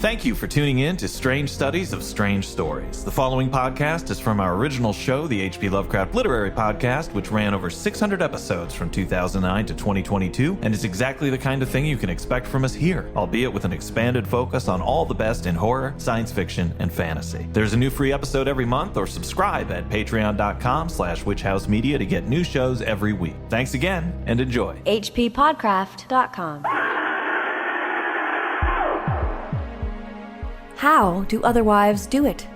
Thank you for tuning in to Strange Studies of Strange Stories. The following podcast is from our original show, the H.P. Lovecraft Literary Podcast, which ran over 600 episodes from 2009 to 2022, and is exactly the kind of thing you can expect from us here, albeit with an expanded focus on all the best in horror, science fiction, and fantasy. There's a new free episode every month, or subscribe at patreon.com/witchhousemedia to get new shows every week. Thanks again, and enjoy. hppodcraft.com. How do other wives do it?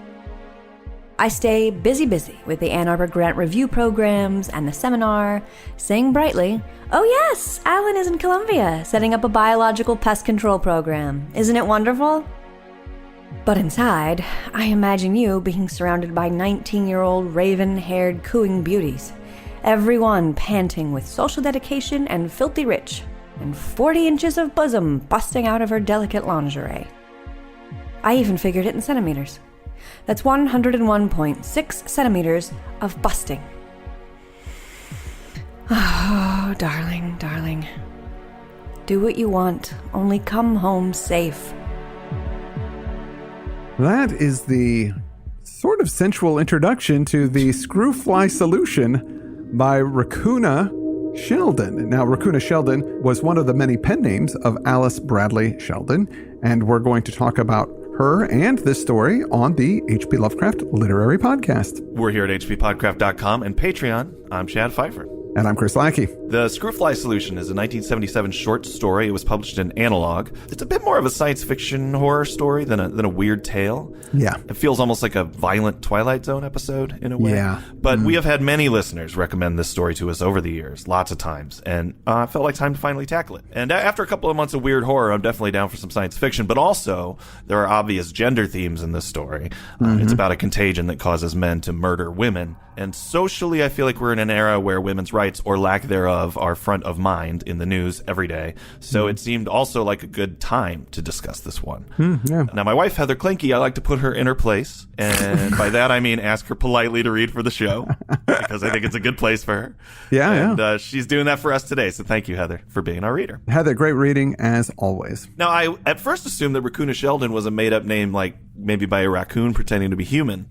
I stay busy with the Ann Arbor Grant Review programs and the seminar, saying brightly, "Oh yes, Alan is in Columbia, setting up a biological pest control program. Isn't it wonderful?" But inside, I imagine you being surrounded by 19-year-old raven-haired cooing beauties, everyone panting with social dedication and filthy rich, and 40 inches of bosom busting out of her delicate lingerie. I even figured it in centimeters. That's 101.6 centimeters of busting. Oh, darling. Do what you want, only come home safe. That is the sort of sensual introduction to the Screwfly solution by Raccoona Sheldon. Now, Raccoona Sheldon was one of the many pen names of Alice Bradley Sheldon, and we're going to talk about her and this story on the H.P. Lovecraft Literary Podcast. We're here at hppodcraft.com and Patreon. I'm Chad Pfeiffer. And I'm Chris Lackey. The Screwfly Solution is a 1977 short story. It was published in Analog. It's a bit more of a science fiction horror story than a weird tale. Yeah. It feels almost like a violent Twilight Zone episode in a way. Yeah. But we have had many listeners recommend this story to us over the years, lots of times, and I felt like time to finally tackle it. And after a couple of months of weird horror, I'm definitely down for some science fiction, but also there are obvious gender themes in this story. It's about a contagion that causes men to murder women. And socially, I feel like we're in an era where women's rights, or lack thereof, are front of mind in the news every day. So it seemed also like a good time to discuss this one. Yeah. Now, my wife, Heather Klinke, I like to put her in her place. And by that, I mean ask her politely to read for the show, because I think it's a good place for her. Yeah, and she's doing that for us today. So thank you, Heather, for being our reader. Heather, great reading as always. Now, I at first assumed that Raccoona Sheldon was a made-up name, like maybe by a raccoon pretending to be human.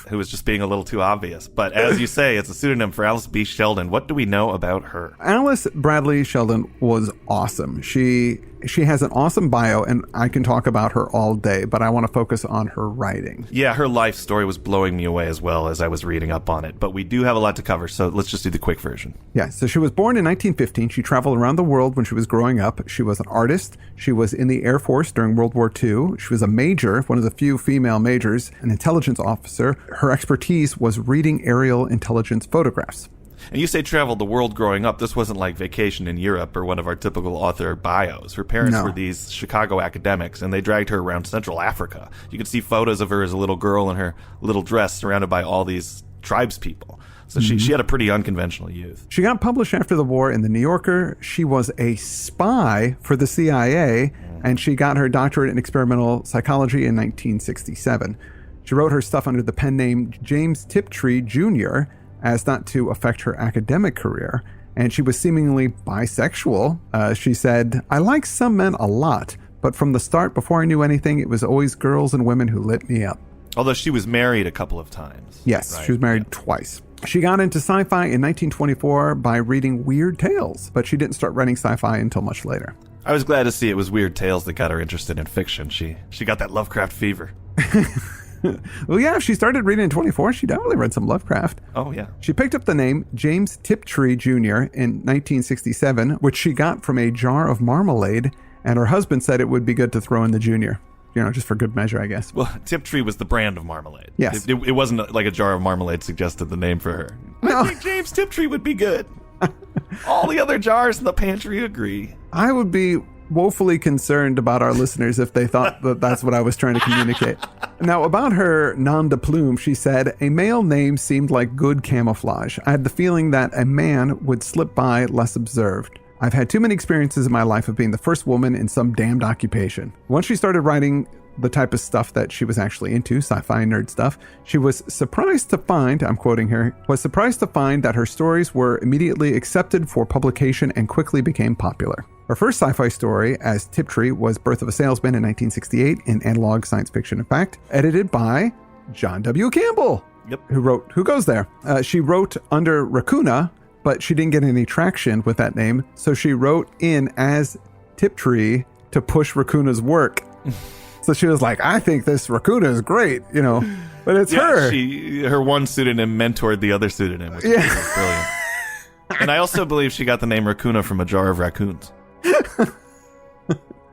Who was just being a little too obvious. But as you say, it's a pseudonym for Alice B. Sheldon. What do we know about her? Alice Bradley Sheldon was awesome. She has an awesome bio, and I can talk about her all day, but I want to focus on her writing. Yeah, her life story was blowing me away as well as I was reading up on it. But we do have a lot to cover, so let's just do the quick version. Yeah, so she was born in 1915. She traveled around the world when she was growing up. She was an artist. She was in the Air Force during World War II. She was a major, one of the few female majors, an intelligence officer. Her expertise was reading aerial intelligence photographs. And you say traveled the world growing up. This wasn't like Vacation in Europe or one of our typical author bios. Her parents were these Chicago academics, and they dragged her around Central Africa. You could see photos of her as a little girl in her little dress surrounded by all these tribes people. So she had a pretty unconventional youth. She got published after the war in The New Yorker. She was a spy for the CIA, and she got her doctorate in experimental psychology in 1967. She wrote her stuff under the pen name James Tiptree Jr., as not to affect her academic career. And she was seemingly bisexual. She said, "I like some men a lot, but from the start, before I knew anything, it was always girls and women who lit me up." Although she was married a couple of times. Yes, right? She was married twice. She got into sci-fi in 1924 by reading Weird Tales, but she didn't start writing sci-fi until much later. I was glad to see it was Weird Tales that got her interested in fiction. She got that Lovecraft fever. Well, yeah, if she started reading in 24, she definitely read some Lovecraft. Oh, yeah. She picked up the name James Tiptree Jr. in 1967, which she got from a jar of marmalade, and her husband said it would be good to throw in the junior. You know, just for good measure, I guess. Well, Tiptree was the brand of marmalade. Yes. It wasn't like a jar of marmalade suggested the name for her. No. I think James Tiptree would be good. All the other jars in the pantry agree. I would be woefully concerned about our listeners if they thought that that's what I was trying to communicate. Now, about her nom de plume, she said, "A male name seemed like good camouflage. I had the feeling that a man would slip by less observed. I've had too many experiences in my life of being the first woman in some damned occupation." Once she started writing the type of stuff that she was actually into, sci-fi nerd stuff, she was surprised to find, I'm quoting her, was surprised to find that her stories were immediately accepted for publication and quickly became popular. Her first sci-fi story as Tiptree was Birth of a Salesman in 1968 in Analog Science Fiction and Fact, edited by John W. Campbell. Yep. Who wrote Who Goes There? She wrote under Raccoona, but she didn't get any traction with that name, so she wrote in as Tiptree to push Raccoona's work. So she was like, I think this Raccoona is great, but it's her. Her one pseudonym mentored the other pseudonym, which is brilliant. And I also believe she got the name Raccoona from a jar of raccoons.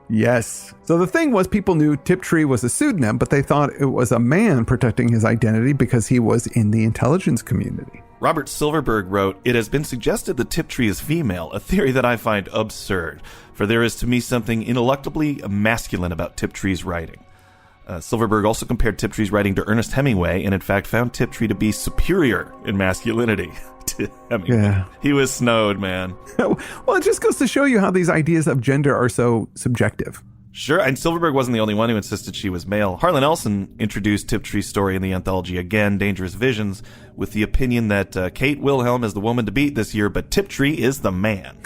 Yes. So the thing was, people knew Tiptree was a pseudonym, but they thought it was a man protecting his identity because he was in the intelligence community. Robert Silverberg wrote, "It has been suggested that Tiptree is female, a theory that I find absurd, for there is to me something ineluctably masculine about Tiptree's writing." Silverberg also compared Tiptree's writing to Ernest Hemingway, and in fact found Tiptree to be superior in masculinity to Hemingway. Yeah. He was snowed, man. Well, it just goes to show you how these ideas of gender are so subjective. Sure, and Silverberg wasn't the only one who insisted she was male. Harlan Ellison introduced Tiptree's story in the anthology Again, Dangerous Visions, with the opinion that Kate Wilhelm is the woman to beat this year, but Tiptree is the man.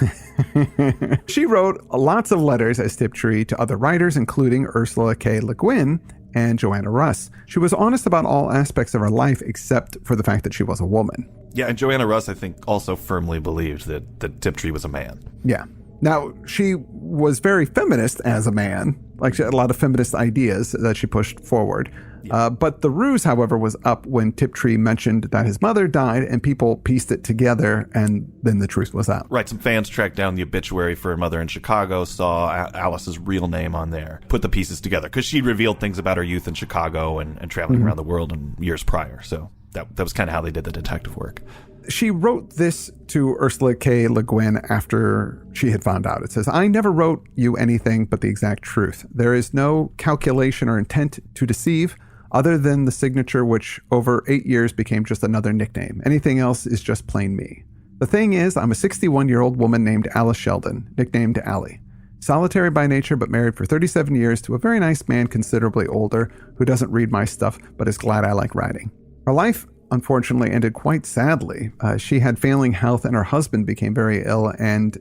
She wrote lots of letters as Tiptree to other writers, including Ursula K. Le Guin and Joanna Russ. She was honest about all aspects of her life except for the fact that she was a woman. Yeah, and Joanna Russ, I think, also firmly believed that Tiptree was a man. Yeah. Now, she was very feminist as a man. Like, she had a lot of feminist ideas that she pushed forward. Yeah. But the ruse, however, was up when Tiptree mentioned that his mother died, and people pieced it together, and then the truth was out. Right. Some fans tracked down the obituary for her mother in Chicago, saw Alice's real name on there, put the pieces together, because she'd revealed things about her youth in Chicago and traveling around the world in years prior. So that was kind of how they did the detective work. She wrote this to Ursula K. Le Guin after she had found out. It says, "I never wrote you anything but the exact truth. There is no calculation or intent to deceive other than the signature, which over 8 years became just another nickname. Anything else is just plain me. The thing is, I'm a 61-year-old woman named Alice Sheldon, nicknamed Allie. Solitary by nature, but married for 37 years to a very nice man considerably older who doesn't read my stuff, but is glad I like writing. Her life unfortunately ended quite sadly. She had failing health and her husband became very ill and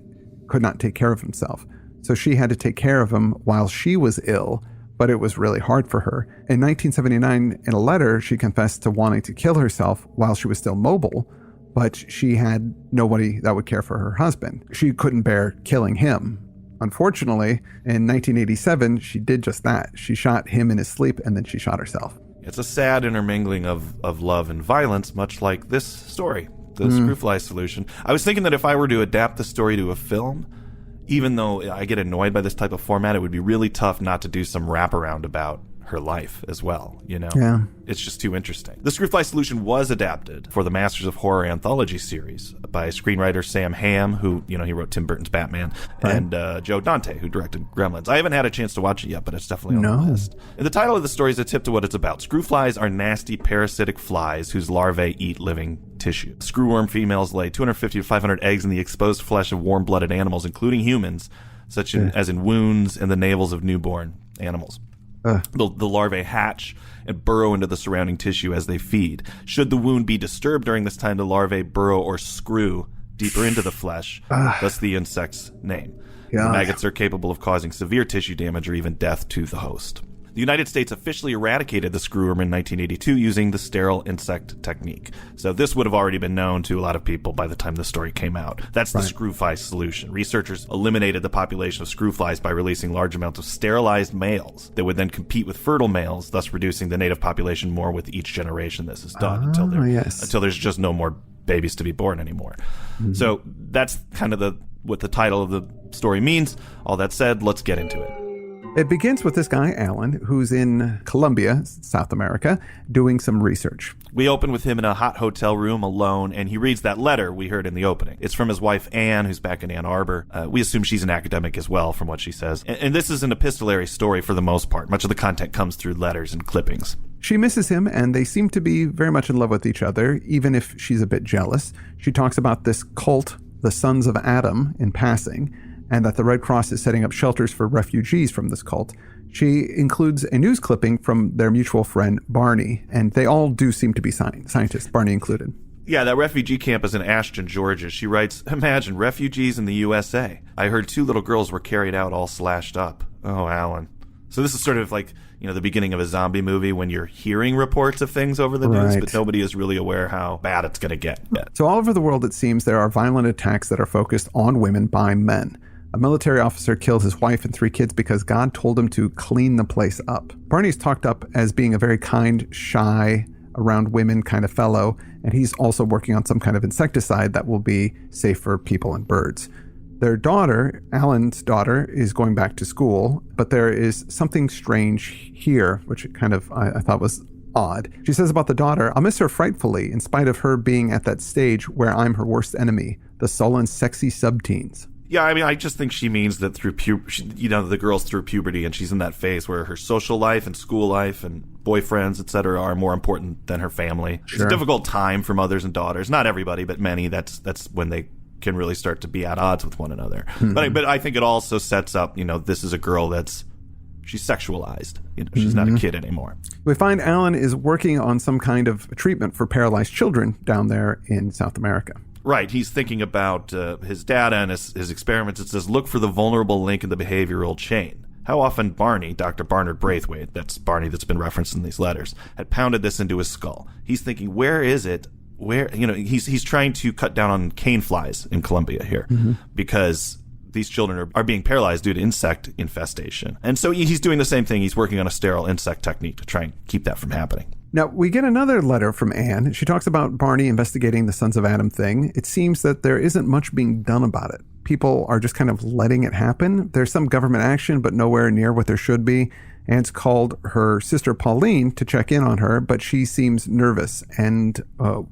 could not take care of himself. So she had to take care of him while she was ill, but it was really hard for her. In 1979, in a letter, she confessed to wanting to kill herself while she was still mobile, but she had nobody that would care for her husband. She couldn't bear killing him. Unfortunately, in 1987, she did just that. She shot him in his sleep and then she shot herself. It's a sad intermingling of love and violence, much like this story, the Screwfly solution. I was thinking that if I were to adapt the story to a film, even though I get annoyed by this type of format, it would be really tough not to do some wraparound about her life as well, Yeah. It's just too interesting. The Screwfly solution was adapted for the Masters of Horror anthology series by screenwriter Sam Hamm, who, he wrote Tim Burton's Batman, right, and Joe Dante, who directed Gremlins. I haven't had a chance to watch it yet, but it's definitely on the list. And the title of the story is a tip to what it's about. Screwflies are nasty parasitic flies whose larvae eat living tissue. Screwworm females lay 250 to 500 eggs in the exposed flesh of warm-blooded animals, including humans, such as in wounds and the navels of newborn animals. The larvae hatch and burrow into the surrounding tissue as they feed. Should the wound be disturbed during this time, the larvae burrow or screw deeper into the flesh, thus the insect's name. The maggots are capable of causing severe tissue damage or even death to the host. The United States officially eradicated the screwworm in 1982 using the sterile insect technique. So this would have already been known to a lot of people by the time the story came out. That's the Screwfly solution. Researchers eliminated the population of screwflies by releasing large amounts of sterilized males that would then compete with fertile males, thus reducing the native population more with each generation this is done until there's just no more babies to be born anymore. Mm-hmm. So that's kind of what the title of the story means. All that said, let's get into it. It begins with this guy, Alan, who's in Colombia, South America, doing some research. We open with him in a hot hotel room alone, and he reads that letter we heard in the opening. It's from his wife, Anne, who's back in Ann Arbor. We assume she's an academic as well, from what she says. And this is an epistolary story for the most part. Much of the content comes through letters and clippings. She misses him, and they seem to be very much in love with each other, even if she's a bit jealous. She talks about this cult, the Sons of Adam, in passing, and that the Red Cross is setting up shelters for refugees from this cult. She includes a news clipping from their mutual friend, Barney, and they all do seem to be scientists, Barney included. Yeah, that refugee camp is in Ashton, Georgia. She writes, imagine refugees in the USA. I heard 2 little girls were carried out all slashed up. Oh, Alan. So this is sort of like, the beginning of a zombie movie when you're hearing reports of things over the news, but nobody is really aware how bad it's going to get yet. So all over the world, it seems there are violent attacks that are focused on women by men. A military officer killed his wife and 3 kids because God told him to clean the place up. Barney's talked up as being a very kind, shy, around women kind of fellow, and he's also working on some kind of insecticide that will be safe for people and birds. Their daughter, Alan's daughter, is going back to school, but there is something strange here, which kind of I thought was odd. She says about the daughter, I'll miss her frightfully in spite of her being at that stage where I'm her worst enemy, the sullen, sexy sub-teens. Yeah, I mean, I just think she means that through the girl's through puberty, and she's in that phase where her social life and school life and boyfriends, etc., are more important than her family. Sure. It's a difficult time for mothers and daughters. Not everybody, but many. That's when they can really start to be at odds with one another. Mm-hmm. But I think it also sets up, this is a girl she's sexualized. She's not a kid anymore. We find Alan is working on some kind of treatment for paralyzed children down there in South America. Right. He's thinking about his data and his experiments. It says, look for the vulnerable link in the behavioral chain. How often Barney, Dr. Barnard Braithwaite, that's Barney that's been referenced in these letters, had pounded this into his skull. He's thinking, where is it? He's trying to cut down on cane flies in Colombia here because these children are being paralyzed due to insect infestation. And so he's doing the same thing. He's working on a sterile insect technique to try and keep that from happening. Now, we get another letter from Anne. She talks about Barney investigating the Sons of Adam thing. It seems that there isn't much being done about it. People are just kind of letting it happen. There's some government action, but nowhere near what there should be. Anne's called her sister Pauline to check in on her, but she seems nervous and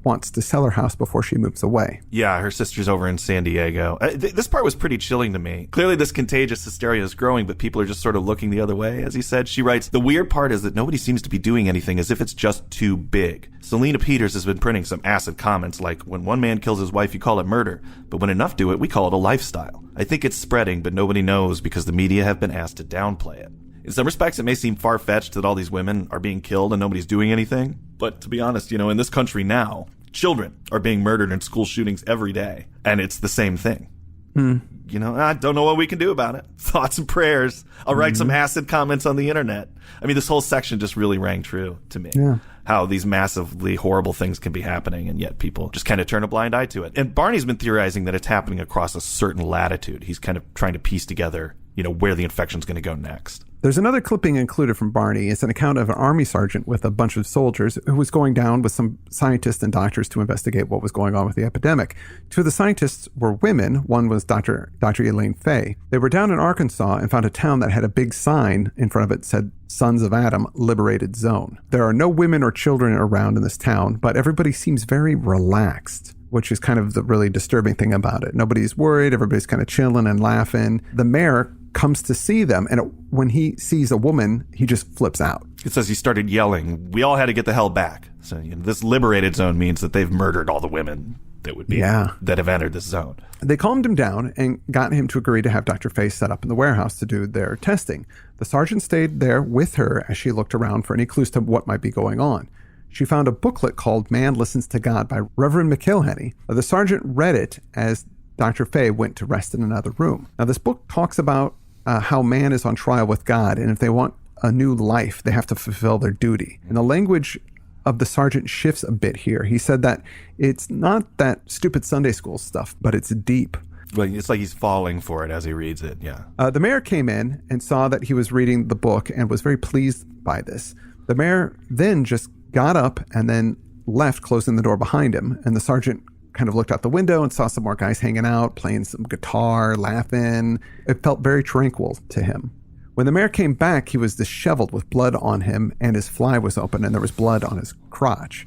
wants to sell her house before she moves away. Yeah, her sister's over in San Diego. This part was pretty chilling to me. Clearly this contagious hysteria is growing, but people are just sort of looking the other way, as he said. She writes, the weird part is that nobody seems to be doing anything as if it's just too big. Selena Peters has been printing some acid comments like, when one man kills his wife, you call it murder, but when enough do it, we call it a lifestyle. I think it's spreading, but nobody knows because the media have been asked to downplay it. In some respects, it may seem far-fetched that all these women are being killed and nobody's doing anything. But to be honest, in this country now, children are being murdered in school shootings every day. And it's the same thing. I don't know what we can do about it. Thoughts and prayers. I'll write some acid comments on the internet. I mean, this whole section just really rang true to me. Yeah. How these massively horrible things can be happening, and yet people just kind of turn a blind eye to it. And Barney's been theorizing that it's happening across a certain latitude. He's kind of trying to piece together, where the infection's going to go next. There's another clipping included from Barney. It's an account of an army sergeant with a bunch of soldiers who was going down with some scientists and doctors to investigate what was going on with the epidemic. 2 of the scientists were women. One was Dr. Elaine Fay. They were down in Arkansas and found a town that had a big sign in front of it that said, Sons of Adam, Liberated Zone. There are no women or children around in this town, but everybody seems very relaxed, which is kind of the really disturbing thing about it. Nobody's worried. Everybody's kind of chilling and laughing. The mayor comes to see them, and when he sees a woman, he just flips out. It says he started yelling, we all had to get the hell back. So this liberated zone means that they've murdered all the women that would be that have entered this zone. They calmed him down and got him to agree to have Dr. Fay set up in the warehouse to do their testing. The sergeant stayed there with her as she looked around for any clues to what might be going on. She found a booklet called Man Listens to God by Reverend McIlhenny. The sergeant read it as Dr. Fay went to rest in another room. Now, this book talks about how man is on trial with God, and if they want a new life, they have to fulfill their duty. And the language of the sergeant shifts a bit here. He said that it's not that stupid Sunday school stuff, but it's deep. Well, it's like he's falling for it as he reads it, yeah. The mayor came in and saw that he was reading the book and was very pleased by this. The mayor then just got up and then left, closing the door behind him, and the sergeant kind of looked out the window and saw some more guys hanging out, playing some guitar, laughing. It felt very tranquil to him. When the mayor came back, he was disheveled with blood on him, and his fly was open, and there was blood on his crotch.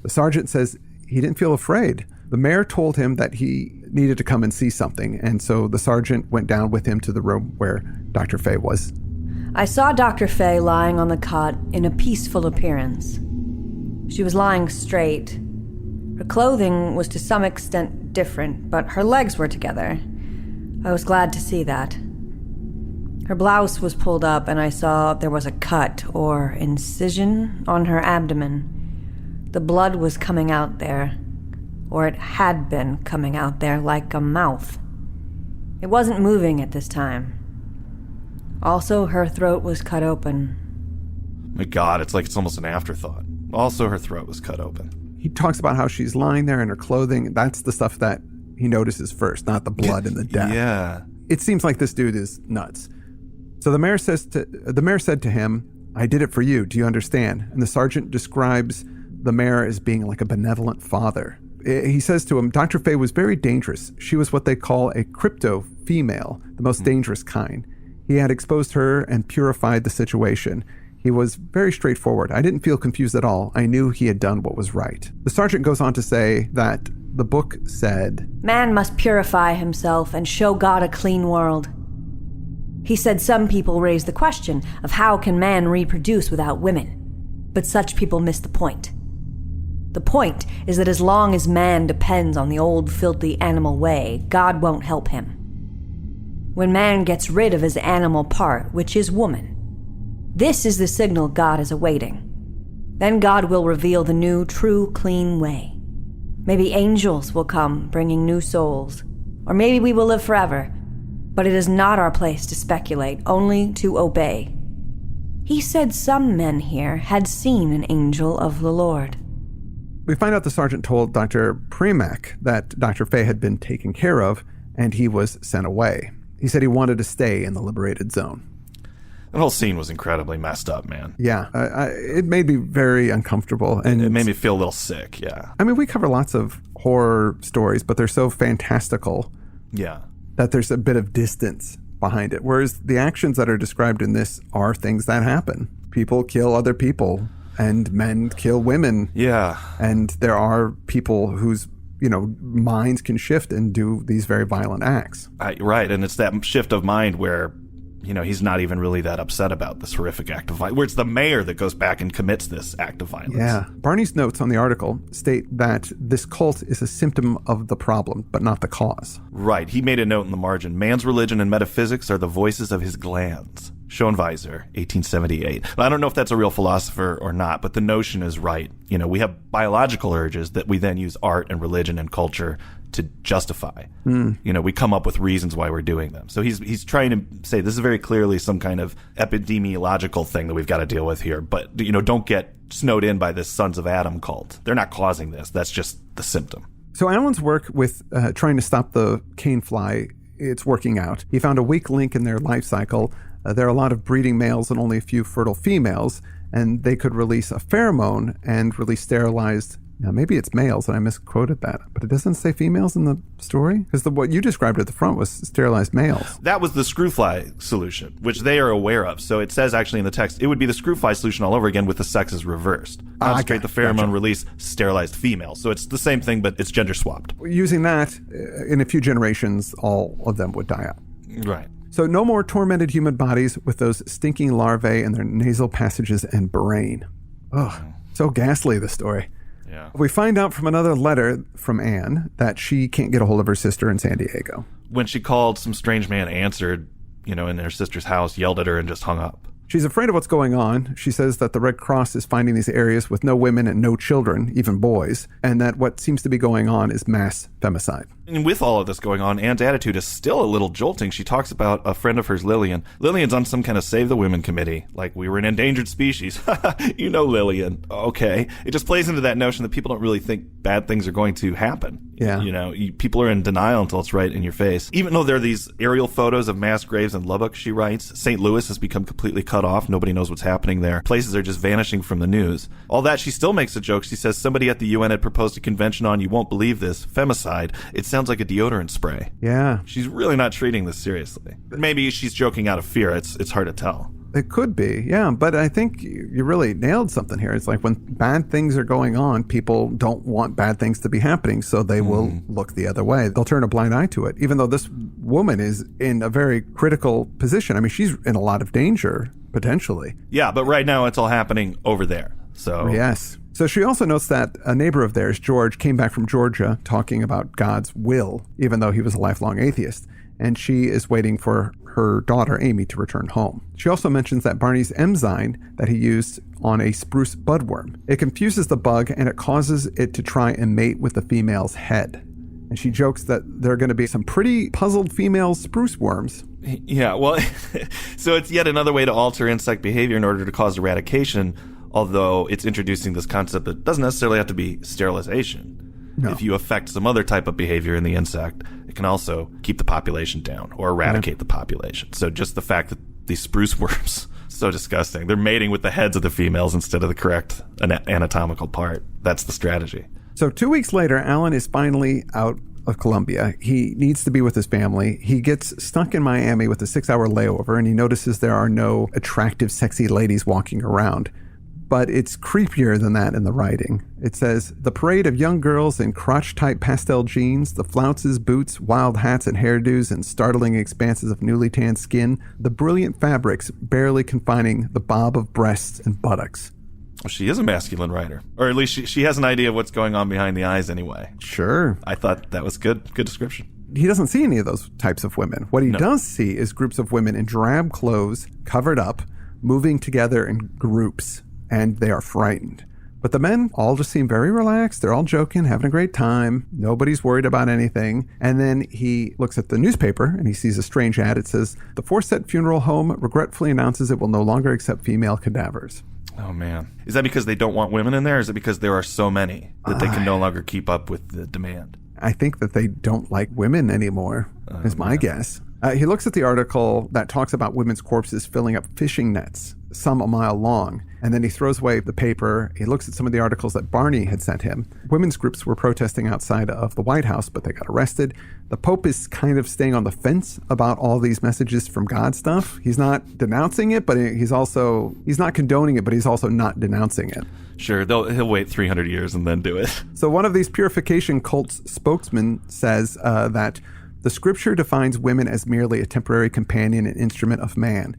The sergeant says he didn't feel afraid. The mayor told him that he needed to come and see something, and so the sergeant went down with him to the room where Dr. Fay was. I saw Dr. Fay lying on the cot in a peaceful appearance. She was lying straight. Her clothing was to some extent different, but her legs were together. I was glad to see that. Her blouse was pulled up, and I saw there was a cut, or incision, on her abdomen. The blood was coming out there. or it had been coming out there like a mouth. It wasn't moving at this time. Also, her throat was cut open. My God, it's like it's almost an afterthought. Also, her throat was cut open. He talks about how she's lying there in her clothing. That's the stuff that he notices first, not the blood and the death. Yeah. It seems like this dude is nuts. So the mayor said to him, "I did it for you. Do you understand?" And the sergeant describes the mayor as being like a benevolent father. He says to him, "Dr. Faye was very dangerous. She was what they call a crypto female, the most dangerous kind. He had exposed her and purified the situation. He was very straightforward. I didn't feel confused at all. I knew he had done what was right." The sergeant goes on to say that the book said, "Man must purify himself and show God a clean world." He said some people raise the question of how can man reproduce without women, but such people miss the point. The point is that as long as man depends on the old filthy animal way, God won't help him. When man gets rid of his animal part, which is woman, this is the signal God is awaiting. Then God will reveal the new, true, clean way. Maybe angels will come, bringing new souls. Or maybe we will live forever. But it is not our place to speculate, only to obey. He said some men here had seen an angel of the Lord. We find out the sergeant told Dr. Premack that Dr. Faye had been taken care of, and he was sent away. He said he wanted to stay in the liberated zone. That whole scene was incredibly messed up, man. Yeah, it made me very uncomfortable. And it made me feel a little sick, yeah. I mean, we cover lots of horror stories, but they're so fantastical. Yeah. That there's a bit of distance behind it. Whereas the actions that are described in this are things that happen. People kill other people, and men kill women. Yeah. And there are people whose, minds can shift and do these very violent acts. Right, and it's that shift of mind where, he's not even really that upset about this horrific act of violence, where it's the mayor that goes back and commits this act of violence. Yeah. Barney's notes on the article state that this cult is a symptom of the problem, but not the cause. Right. He made a note in the margin. Man's religion and metaphysics are the voices of his glands. Schoenweiser, 1878. I don't know if that's a real philosopher or not, but the notion is right. We have biological urges that we then use art and religion and culture to justify. We come up with reasons why we're doing them. So he's trying to say this is very clearly some kind of epidemiological thing that we've got to deal with here. But, don't get snowed in by this Sons of Adam cult. They're not causing this. That's just the symptom. So Alan's work with trying to stop the cane fly, it's working out. He found a weak link in their life cycle. There are a lot of breeding males and only a few fertile females, and they could release a pheromone and release sterilized. Now, maybe it's males, and I misquoted that, but it doesn't say females in the story? Because what you described at the front was sterilized males. That was the Screwfly solution, which they are aware of. So it says actually in the text, it would be the Screwfly solution all over again with the sexes reversed. Concentrate the pheromone release, sterilized females. So it's the same thing, but it's gender swapped. Using that, in a few generations, all of them would die out. Right. So no more tormented human bodies with those stinking larvae in their nasal passages and brain. Ugh, so ghastly, the story. Yeah. We find out from another letter from Anne that she can't get a hold of her sister in San Diego. When she called, some strange man answered, in her sister's house, yelled at her, and just hung up. She's afraid of what's going on. She says that the Red Cross is finding these areas with no women and no children, even boys, and that what seems to be going on is mass femicide. And with all of this going on, Anne's attitude is still a little jolting. She talks about a friend of hers, Lillian. Lillian's on some kind of Save the Women committee. Like, we were an endangered species. Lillian. Okay. It just plays into that notion that people don't really think bad things are going to happen. Yeah. People are in denial until it's right in your face. Even though there are these aerial photos of mass graves in Lubbock, she writes, St. Louis has become completely cut off. Nobody knows what's happening there. Places are just vanishing from the news. All that, she still makes a joke. She says somebody at the UN had proposed a convention on, you won't believe this, femicide. It sounds like a deodorant spray. Yeah. She's really not treating this seriously. Maybe she's joking out of fear. It's hard to tell. It could be, yeah. But I think you really nailed something here. It's like when bad things are going on, people don't want bad things to be happening, so they will look the other way. They'll turn a blind eye to it, even though this woman is in a very critical position. I mean, she's in a lot of danger, potentially. Yeah, but right now it's all happening over there. So yes. So she also notes that a neighbor of theirs, George, came back from Georgia talking about God's will, even though he was a lifelong atheist. And she is waiting for her daughter, Amy, to return home. She also mentions that Barney's enzyme that he used on a spruce budworm. It confuses the bug and it causes it to try and mate with the female's head. And she jokes that there are going to be some pretty puzzled female spruce worms. Yeah, well, so it's yet another way to alter insect behavior in order to cause eradication, although it's introducing this concept that doesn't necessarily have to be sterilization. No. If you affect some other type of behavior in the insect, it can also keep the population down or eradicate the population. So just the fact that these spruce worms, so disgusting, they're mating with the heads of the females instead of the correct anatomical part. That's the strategy. So 2 weeks later, Alan is finally out of Colombia. He needs to be with his family. He gets stuck in Miami with a 6-hour layover, and he notices there are no attractive, sexy ladies walking around. But it's creepier than that in the writing. It says, the parade of young girls in crotch-tight pastel jeans, the flounces, boots, wild hats and hairdos, and startling expanses of newly tanned skin, the brilliant fabrics barely confining the bob of breasts and buttocks. Well, she is a masculine writer. Or at least she has an idea of what's going on behind the eyes anyway. Sure. I thought that was good description. He doesn't see any of those types of women. What he does see is groups of women in drab clothes, covered up, moving together in groups, and they are frightened. But the men all just seem very relaxed. They're all joking, having a great time. Nobody's worried about anything. And then he looks at the newspaper and he sees a strange ad. It says, the Forsyth Funeral Home regretfully announces it will no longer accept female cadavers. Oh, man. Is that because they don't want women in there, or is it because there are so many that they can no longer keep up with the demand? I think that they don't like women anymore, is my guess. He looks at the article that talks about women's corpses filling up fishing nets, some a mile long, and then he throws away the paper. He looks at some of the articles that Barney had sent him. Women's groups were protesting outside of the White House, but they got arrested. The Pope is kind of staying on the fence about all these messages from God stuff. He's not denouncing it, but he's not condoning it, but he's also not denouncing it. Sure, he'll wait 300 years and then do it. So one of these purification cults spokesmen says that the scripture defines women as merely a temporary companion and instrument of man.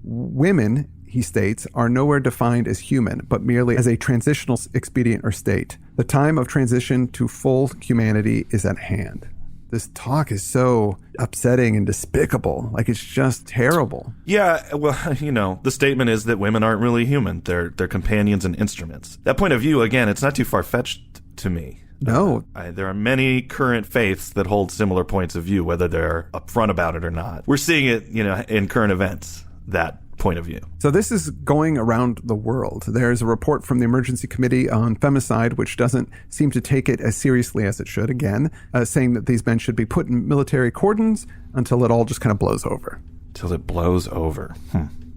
Women, he states, are nowhere defined as human, but merely as a transitional expedient or state. The time of transition to full humanity is at hand. This talk is so upsetting and despicable. Like, it's just terrible. Yeah, well, the statement is that women aren't really human. They're companions and instruments. That point of view, again, it's not too far-fetched to me. No. There are many current faiths that hold similar points of view, whether they're upfront about it or not. We're seeing it, in current events, that point of view. So this is going around the world. There's a report from the Emergency Committee on Femicide, which doesn't seem to take it as seriously as it should, again, saying that these men should be put in military cordons until it all just kind of blows over. Till it blows over.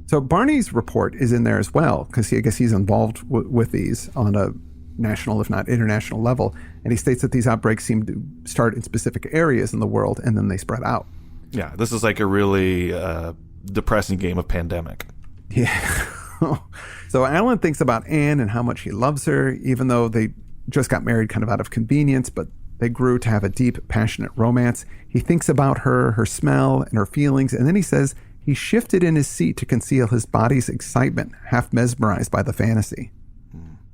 So Barney's report is in there as well, because I guess he's involved with these on a national, if not international level. And he states that these outbreaks seem to start in specific areas in the world, and then they spread out. Yeah, this is like a really depressing game of pandemic. Yeah. So Alan thinks about Anne and how much he loves her, even though they just got married kind of out of convenience, but they grew to have a deep, passionate romance. He thinks about her, her smell, and her feelings, and then he says he shifted in his seat to conceal his body's excitement, half mesmerized by the fantasy.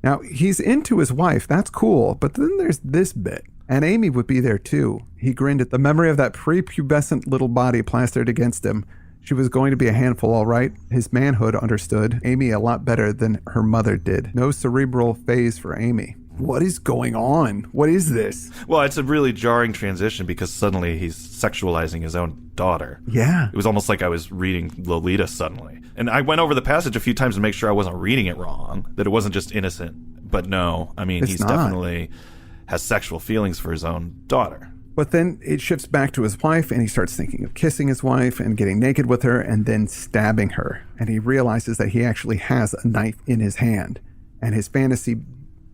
Now, he's into his wife. That's cool. But then there's this bit. And Amy would be there, too. He grinned at the memory of that prepubescent little body plastered against him. She was going to be a handful, all right. His manhood understood Amy a lot better than her mother did. No cerebral phase for Amy. What is going on? What is this? Well, it's a really jarring transition because suddenly he's sexualizing his own daughter. Yeah. It was almost like I was reading Lolita suddenly. And I went over the passage a few times to make sure I wasn't reading it wrong, that it wasn't just innocent. But no, I mean, he's definitely has sexual feelings for his own daughter. But then it shifts back to his wife, and he starts thinking of kissing his wife and getting naked with her and then stabbing her. And he realizes that he actually has a knife in his hand. And his fantasy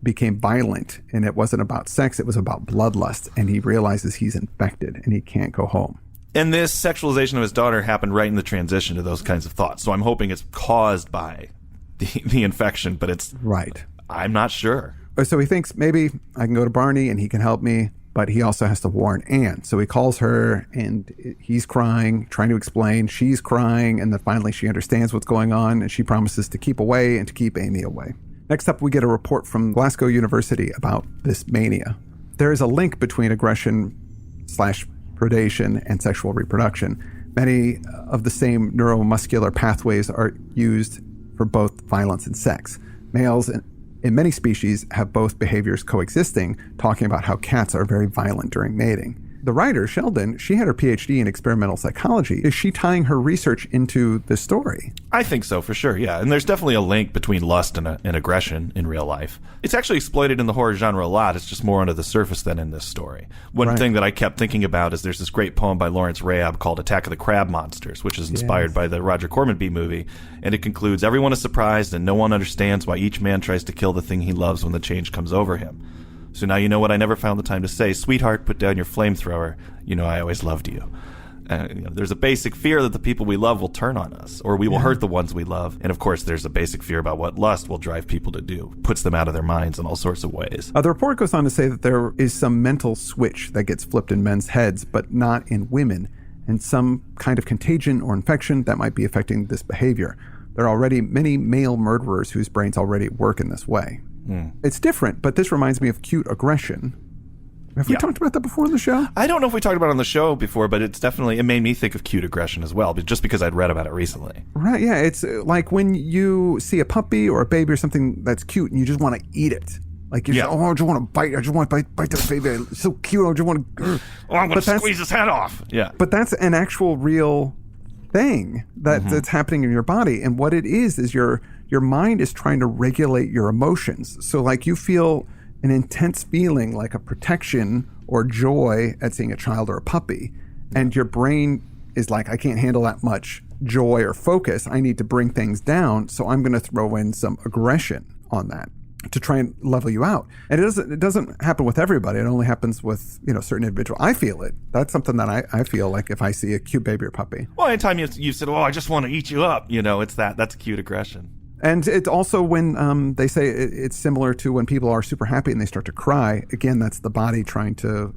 became violent, and it wasn't about sex, it was about bloodlust. And he realizes he's infected and he can't go home. And this sexualization of his daughter happened right in the transition to those kinds of thoughts. So I'm hoping it's caused by the infection, but it's... Right. I'm not sure. So he thinks maybe I can go to Barney and he can help me, but he also has to warn Anne. So he calls her and he's crying, trying to explain. She's crying, and then finally she understands what's going on, and she promises to keep away and to keep Amy away. Next up, we get a report from Glasgow University about this mania. There is a link between aggression/predation and sexual reproduction. Many of the same neuromuscular pathways are used for both violence and sex. Males in many species have both behaviors coexisting, talking about how cats are very violent during mating. The writer, Sheldon, she had her PhD in experimental psychology. Is she tying her research into this story? I think so, for sure, yeah. And there's definitely a link between lust and aggression in real life. It's actually exploited in the horror genre a lot. It's just more under the surface than in this story. One thing that I kept thinking about is there's this great poem by Lawrence Rayab called Attack of the Crab Monsters, which is inspired by the Roger Corman B movie. And it concludes, everyone is surprised and no one understands why each man tries to kill the thing he loves when the change comes over him. So now you know what I never found the time to say. Sweetheart, put down your flamethrower. You know I always loved you. There's a basic fear that the people we love will turn on us, or we will hurt the ones we love. And of course, there's a basic fear about what lust will drive people to do. Puts them out of their minds in all sorts of ways. The report goes on to say that there is some mental switch that gets flipped in men's heads, but not in women, and some kind of contagion or infection that might be affecting this behavior. There are already many male murderers whose brains already work in this way. It's different, but this reminds me of cute aggression. Have we talked about that before on the show? I don't know if we talked about it on the show before, but it made me think of cute aggression as well, but just because I'd read about it recently. Right, yeah. It's like when you see a puppy or a baby or something that's cute and you just want to eat it. Like you say, I just want to bite. I just want to bite the baby. It's so cute. I just want to. I'm going to squeeze his head off. Yeah. But that's an actual real thing that's happening in your body. And what it is your mind is trying to regulate your emotions. So like you feel an intense feeling like a protection or joy at seeing a child or a puppy. And your brain is like, I can't handle that much joy or focus. I need to bring things down. So I'm going to throw in some aggression on that to try and level you out. And it doesn't happen with everybody. It only happens with, certain individuals. I feel it. That's something that I feel like if I see a cute baby or puppy. Well, anytime you said, I just want to eat you up, it's that's cute aggression. And it's also when they say it's similar to when people are super happy and they start to cry. Again, that's the body trying to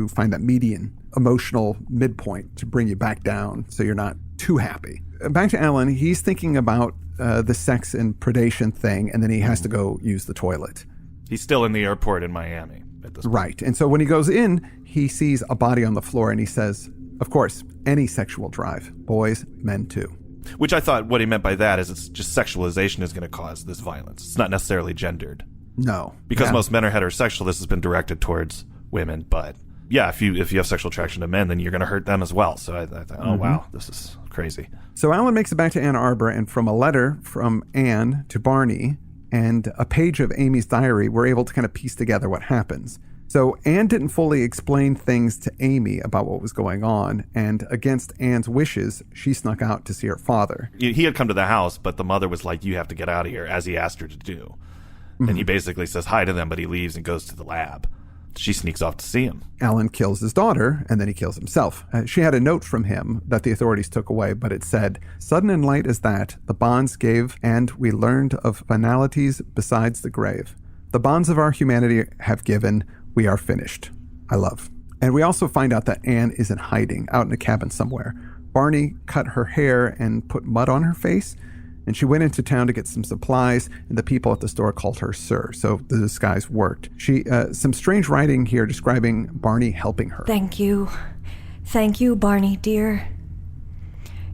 find that median emotional midpoint to bring you back down so you're not too happy. Back to Alan, he's thinking about the sex and predation thing, and then he has to go use the toilet. He's still in the airport in Miami at this point. Right. And so when he goes in, he sees a body on the floor and he says, of course, any sexual drive, boys, men too. Which I thought what he meant by that is it's just sexualization is going to cause this violence. It's not necessarily gendered. No. Because most men are heterosexual, this has been directed towards women. But yeah, if you have sexual attraction to men, then you're going to hurt them as well. So I thought, wow, this is crazy. So Alan makes it back to Ann Arbor, and from a letter from Anne to Barney and a page of Amy's diary, we're able to kind of piece together what happens. So Anne didn't fully explain things to Amy about what was going on, and against Anne's wishes, she snuck out to see her father. He had come to the house, but the mother was like, you have to get out of here, as he asked her to do. And he basically says hi to them, but he leaves and goes to the lab. She sneaks off to see him. Alan kills his daughter, and then he kills himself. She had a note from him that the authorities took away, but it said, sudden and light as that, the bonds gave, and we learned of banalities besides the grave. The bonds of our humanity have given, we are finished. I love. And we also find out that Anne is in hiding, out in a cabin somewhere. Barney cut her hair and put mud on her face, and she went into town to get some supplies, and the people at the store called her Sir, so the disguise worked. Some strange writing here describing Barney helping her. Thank you. Thank you, Barney, dear.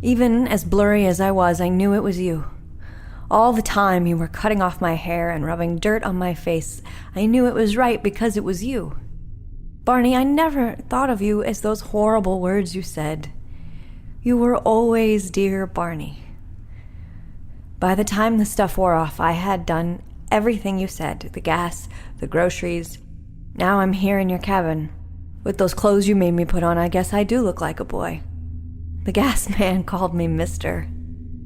Even as blurry as I was, I knew it was you. All the time you were cutting off my hair and rubbing dirt on my face, I knew it was right because it was you. Barney, I never thought of you as those horrible words you said. You were always dear Barney. By the time the stuff wore off, I had done everything you said. The gas, the groceries. Now I'm here in your cabin. With those clothes you made me put on, I guess I do look like a boy. The gas man called me Mister.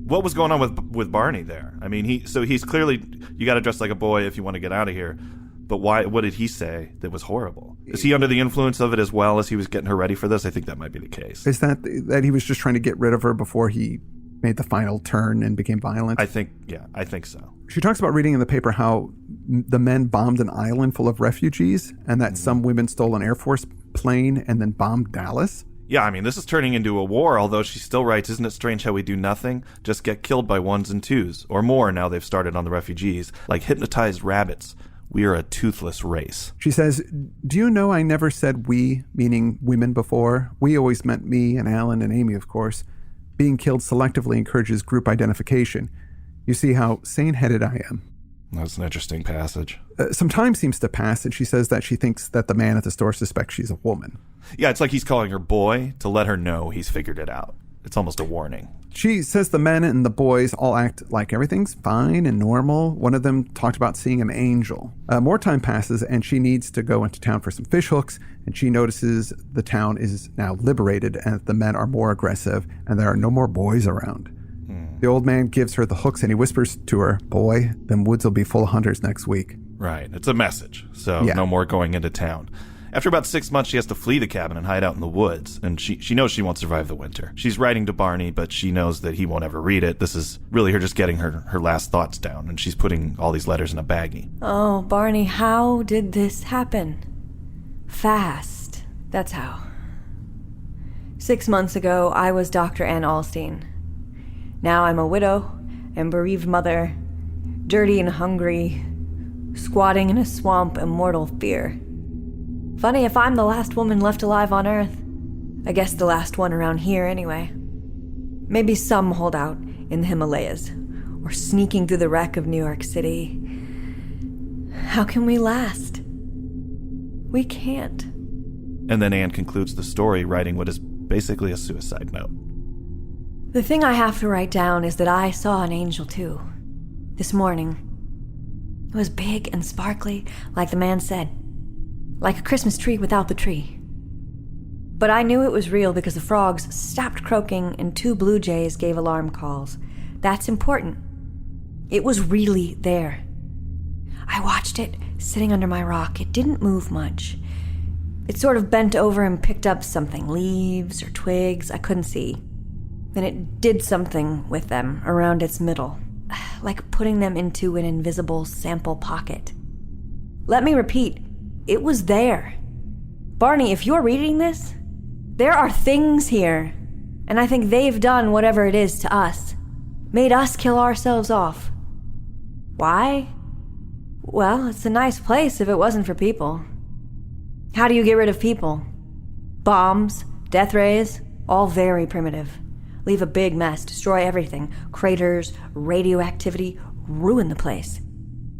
What was going on with Barney there? I mean, he's clearly, you got to dress like a boy if you want to get out of here. But why? What did he say that was horrible? Is he under the influence of it as well as he was getting her ready for this? I think that might be the case. Is that he was just trying to get rid of her before he made the final turn and became violent? I think so. She talks about reading in the paper how the men bombed an island full of refugees and that some women stole an Air Force plane and then bombed Dallas. Yeah, I mean, this is turning into a war, although she still writes, isn't it strange how we do nothing? Just get killed by ones and twos, or more now they've started on the refugees, like hypnotized rabbits. We are a toothless race. She says, do you know I never said we, meaning women, before? We always meant me and Alan and Amy, of course. Being killed selectively encourages group identification. You see how sane-headed I am. That's an interesting passage. Some time seems to pass, and she says that she thinks that the man at the store suspects she's a woman. Yeah, it's like he's calling her boy to let her know he's figured it out. It's almost a warning. She says the men and the boys all act like everything's fine and normal. One of them talked about seeing an angel. More time passes, and she needs to go into town for some fish hooks, and she notices the town is now liberated and the men are more aggressive, and there are no more boys around. The old man gives her the hooks, and he whispers to her, boy, them woods will be full of hunters next week. Right. It's a message, so no more going into town. After about 6 months, she has to flee the cabin and hide out in the woods, and she knows she won't survive the winter. She's writing to Barney, but she knows that he won't ever read it. This is really her just getting her last thoughts down, and she's putting all these letters in a baggie. Oh, Barney, how did this happen? Fast. That's how. 6 months ago, I was Dr. Ann Alstein. Now I'm a widow and bereaved mother, dirty and hungry, squatting in a swamp in mortal fear. Funny if I'm the last woman left alive on Earth. I guess the last one around here anyway. Maybe some hold out in the Himalayas, or sneaking through the wreck of New York City. How can we last? We can't. And then Anne concludes the story writing what is basically a suicide note. The thing I have to write down is that I saw an angel too. This morning. It was big and sparkly, like the man said. Like a Christmas tree without the tree. But I knew it was real because the frogs stopped croaking and 2 blue jays gave alarm calls. That's important. It was really there. I watched it sitting under my rock. It didn't move much. It sort of bent over and picked up something, leaves or twigs, I couldn't see. Then it did something with them around its middle, like putting them into an invisible sample pocket. Let me repeat, it was there. Barney, if you're reading this, there are things here, and I think they've done whatever it is to us, made us kill ourselves off. Why? Well, it's a nice place if it wasn't for people. How do you get rid of people? Bombs, death rays, all very primitive. Leave a big mess, destroy everything. Craters, radioactivity, ruin the place.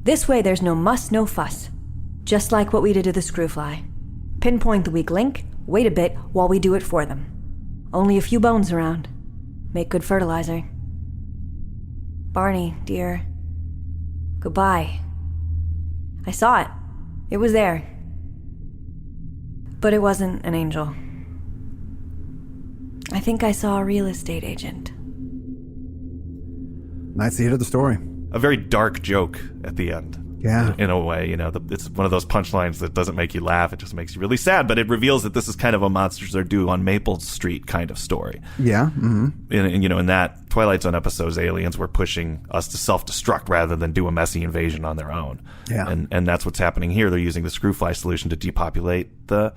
This way there's no muss, no fuss. Just like what we did to the Screwfly. Pinpoint the weak link, wait a bit while we do it for them. Only a few bones around. Make good fertilizer. Barney, dear. Goodbye. I saw it. It was there. But it wasn't an angel. I think I saw a real estate agent. That's the end of the story. A very dark joke at the end. Yeah. In a way, it's one of those punchlines that doesn't make you laugh. It just makes you really sad, but it reveals that this is kind of a Monsters Are Due on Maple Street kind of story. Yeah. Mm-hmm. And in that Twilight Zone episodes, aliens were pushing us to self-destruct rather than do a messy invasion on their own. Yeah. And that's what's happening here. They're using the Screwfly solution to depopulate the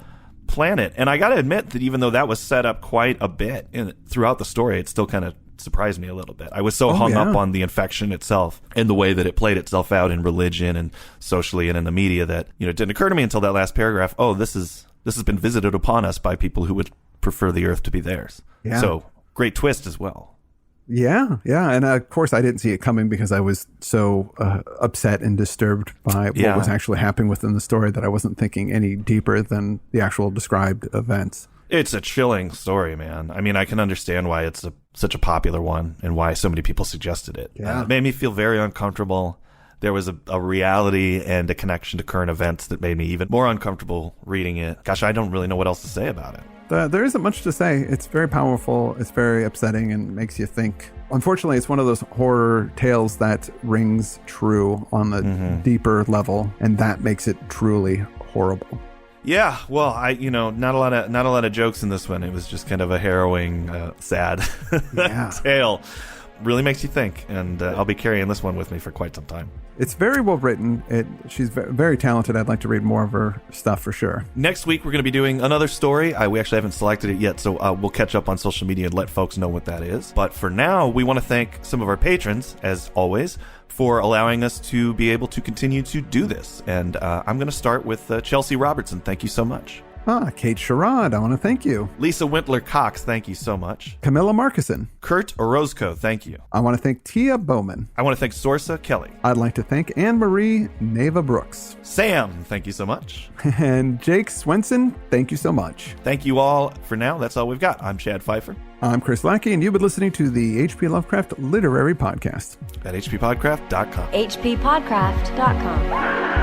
planet. And I got to admit that even though that was set up quite a bit throughout the story, it still kind of surprised me a little bit. I was so hung up on the infection itself and the way that it played itself out in religion and socially and in the media that, it didn't occur to me until that last paragraph. Oh, this has been visited upon us by people who would prefer the Earth to be theirs. Yeah. So great twist as well. Yeah. Yeah. And of course I didn't see it coming because I was so upset and disturbed by what was actually happening within the story that I wasn't thinking any deeper than the actual described events. It's a chilling story, man. I mean, I can understand why it's such a popular one and why so many people suggested it. Yeah. It made me feel very uncomfortable. There was a reality and a connection to current events that made me even more uncomfortable reading it. Gosh, I don't really know what else to say about it. There isn't much to say. It's very powerful. It's very upsetting and makes you think. Unfortunately, it's one of those horror tales that rings true on the deeper level, and that makes it truly horrible. Yeah, well, not a lot of jokes in this one. It was just kind of a harrowing, sad tale. Really makes you think, and I'll be carrying this one with me for quite some time. It's very well written. She's very talented. I'd like to read more of her stuff for sure. Next week, we're going to be doing another story. We actually haven't selected it yet, so we'll catch up on social media and let folks know what that is. But for now, we want to thank some of our patrons, as always, for allowing us to be able to continue to do this. And I'm going to start with Chelsea Robertson. Thank you so much. Kate Sherrod, I want to thank you. Lisa Wintler-Cox, thank you so much. Camilla Markison. Kurt Orozco, thank you. I want to thank Tia Bowman. I want to thank Sorsa Kelly. I'd like to thank Anne-Marie Neva Brooks. Sam, thank you so much. And Jake Swenson, thank you so much. Thank you all for now. That's all we've got. I'm Chad Pfeiffer. I'm Chris Lackey, and you've been listening to the H.P. Lovecraft Literary Podcast. At hppodcraft.com. hppodcraft.com.